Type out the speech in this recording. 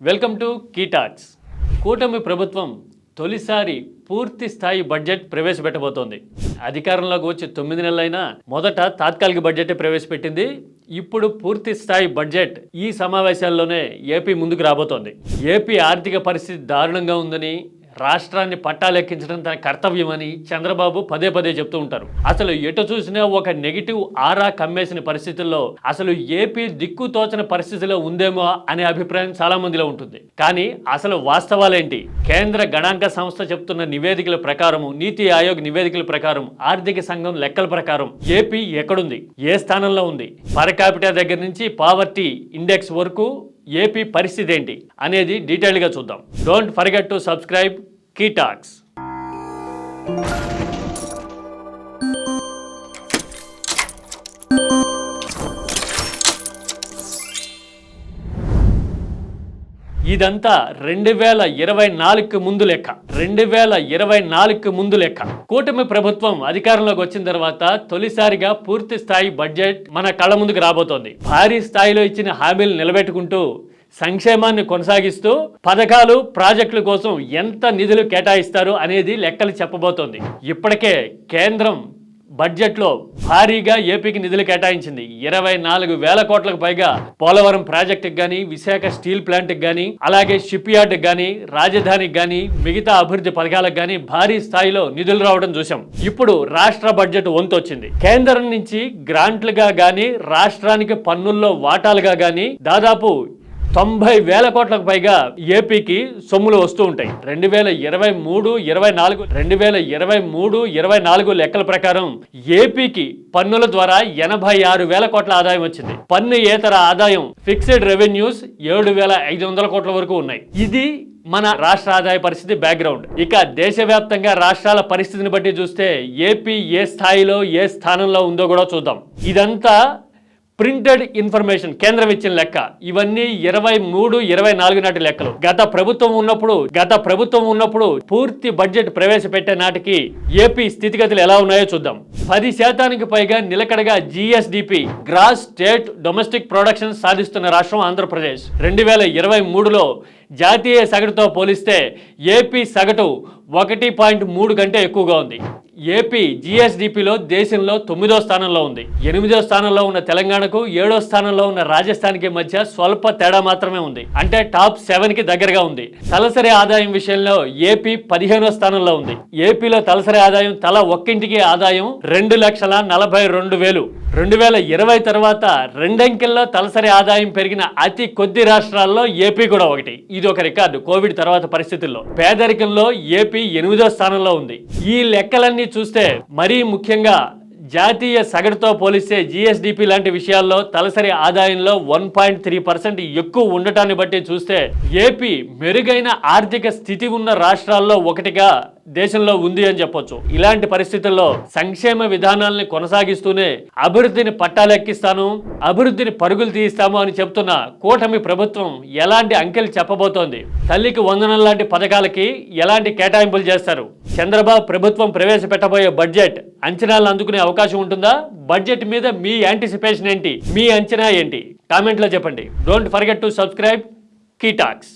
Welcome to కీటాక్స్. కూటమి ప్రభుత్వం తొలిసారి పూర్తి స్థాయి బడ్జెట్ ప్రవేశపెట్టబోతోంది. అధికారంలోకి వచ్చి 9 నెలలైనా మొదట తాత్కాలిక బడ్జెట్ ప్రవేశపెట్టింది. ఇప్పుడు పూర్తి స్థాయి బడ్జెట్ ఈ సమావేశాల్లోనే ఏపీ ముందుకు రాబోతోంది. ఏపీ ఆర్థిక పరిస్థితి దారుణంగా ఉందని, రాష్ట్రాన్ని పట్టాలెక్కించడం తన కర్తవ్యమని చంద్రబాబు పదే పదే చెప్తూ ఉంటారు. అసలు ఎటు చూసినా ఒక నెగిటివ్ ఆరా కమ్మేసిన పరిస్థితుల్లో అసలు ఏపీ దిక్కు తోచని పరిస్థితిలో ఉందేమో అనే అభిప్రాయం చాలా మందిలో ఉంటుంది. కానీ అసలు వాస్తవాలేంటి? కేంద్ర గణాంక సంస్థ చెప్తున్న నివేదికల ప్రకారము, నీతి ఆయోగ్ నివేదికల ప్రకారం, ఆర్థిక సంఘం లెక్కల ప్రకారం ఏపీ ఎక్కడుంది, ఏ స్థానంలో ఉంది, పర్ క్యాపిటా దగ్గర నుంచి పావర్టీ ఇండెక్స్ వరకు ఏపీ పరిస్థితి ఏంటి అనేది డీటెయిల్గా చూద్దాం. డోంట్ ఫర్గెట్ టు సబ్స్క్రైబ్ కీటాక్స్. ఇదంతా 2024 ముందు లెక్క. 2024 ముందు లెక్క. కూటమి ప్రభుత్వం అధికారంలోకి వచ్చిన తర్వాత తొలిసారిగా పూర్తి స్థాయి బడ్జెట్ మన కళ్ళ ముందుకు రాబోతోంది. భారీ స్థాయిలో ఇచ్చిన హామీలు నిలబెట్టుకుంటూ, సంక్షేమాన్ని కొనసాగిస్తూ, పథకాలు ప్రాజెక్టుల కోసం ఎంత నిధులు కేటాయిస్తారు అనేది లెక్కలు చెప్పబోతోంది. ఇప్పటికే కేంద్రం బడ్జెట్లో భారీగా ఏపీకి నిధులు కేటాయించింది. 24,000 కోట్లకు పైగా పోలవరం ప్రాజెక్టుకి కానీ, విశాఖ స్టీల్ ప్లాంట్కి కానీ, అలాగే షిప్ యార్డ్కి కానీ, రాజధానికి కానీ, మిగతా అభివృద్ధి పథకాలకు కానీ భారీ స్థాయిలో నిధులు రావడం చూసాం. ఇప్పుడు రాష్ట్ర బడ్జెట్ వంతు వచ్చింది. కేంద్రం నుంచి గ్రాంట్లుగా కానీ, రాష్ట్రానికి పన్నుల్లో వాటాలుగా కానీ దాదాపు 90,000 కోట్లకు పైగా ఏపీకి సొమ్ములు వస్తూ ఉంటాయి. 2023-24 లెక్కల ప్రకారం ఏపీకి పన్నుల ద్వారా 86,000 కోట్ల ఆదాయం వచ్చింది. పన్ను ఏతర ఆదాయం, ఫిక్స్డ్ రెవెన్యూస్ 7,500 కోట్ల వరకు ఉన్నాయి. ఇది మన రాష్ట్ర ఆదాయ పరిస్థితి బ్యాక్గ్రౌండ్. ఇక దేశవ్యాప్తంగా రాష్ట్రాల పరిస్థితిని బట్టి చూస్తే ఏపీ ఏ స్థాయిలో, ఏ స్థానంలో ఉందో కూడా చూద్దాం. ఇదంతా ప్రింటెడ్ ఇన్ఫర్మేషన్, కేంద్రం ఇచ్చిన లెక్క. ఇవన్నీ 23-24 నాటి లెక్కలు. గత ప్రభుత్వం ఉన్నప్పుడు పూర్తి బడ్జెట్ ప్రవేశపెట్టే నాటికి ఏపీ స్థితిగతులు ఎలా ఉన్నాయో చూద్దాం. 10% పైగా నిలకడగా GSDP, gross state domestic production సాధిస్తున్న రాష్ట్రం ఆంధ్రప్రదేశ్. 2023లో జాతీయ సగటుతో పోలిస్తే ఏపీ సగటు 1.3 కంటే ఎక్కువగా ఉంది. ఏపీ GSDPలో దేశంలో 9వ స్థానంలో ఉంది. 8వ స్థానంలో ఉన్న తెలంగాణకు, 7వ స్థానంలో ఉన్న రాజస్థాన్కి మధ్య స్వల్ప తేడా మాత్రమే ఉంది. అంటే టాప్ 7కి దగ్గరగా ఉంది. తలసరి ఆదాయం విషయంలో ఏపీ 15వ స్థానంలో ఉంది. ఏపీలో తలసరి ఆదాయం తల ఒక్కింటికి ఆదాయం 2,42,000. 2020 తర్వాత రెండంకెల్లో తలసరి ఆదాయం పెరిగిన అతి కొద్ది రాష్ట్రాల్లో ఏపీ కూడా ఒకటి. ఇది ఒక రికార్డు. కోవిడ్ తర్వాత పరిస్థితుల్లో పేదరికంలో ఏపీ 8వ స్థానంలో ఉంది. ఈ లెక్కలన్నీ చూస్తే, మరీ ముఖ్యంగా జాతీయ సగటుతో పోలిస్తే GSDP లాంటి విషయాల్లో తలసరి ఆదాయంలో 1.3% ఎక్కువ ఉండటాన్ని బట్టి చూస్తే ఏపీ మెరుగైన ఆర్థిక స్థితి ఉన్న రాష్ట్రాల్లో ఒకటిగా దేశంలో ఉంది అని చెప్పొచ్చు. ఇలాంటి పరిస్థితుల్లో సంక్షేమ విధానాలని కొనసాగిస్తూనే అభివృద్ధిని పట్టాలెక్కిస్తాను, అభివృద్ధిని పరుగులు తీయిస్తాము అని చెప్తున్న కూటమి ప్రభుత్వం ఎలాంటి అంకెలు చెప్పబోతోంది? తల్లికి వందనం లాంటి పథకాలకి ఎలాంటి కేటాయింపులు చేస్తారు? చంద్రబాబు ప్రభుత్వం ప్రవేశపెట్టబోయే బడ్జెట్ అంచనాలను అందుకునే అవకాశం ఉంటుందా? బడ్జెట్ మీద మీ యాంటిసిపేషన్ ఏంటి? మీ అంచనా ఏంటి? కామెంట్లో చెప్పండి. Don't forget to subscribe కీటాక్స్.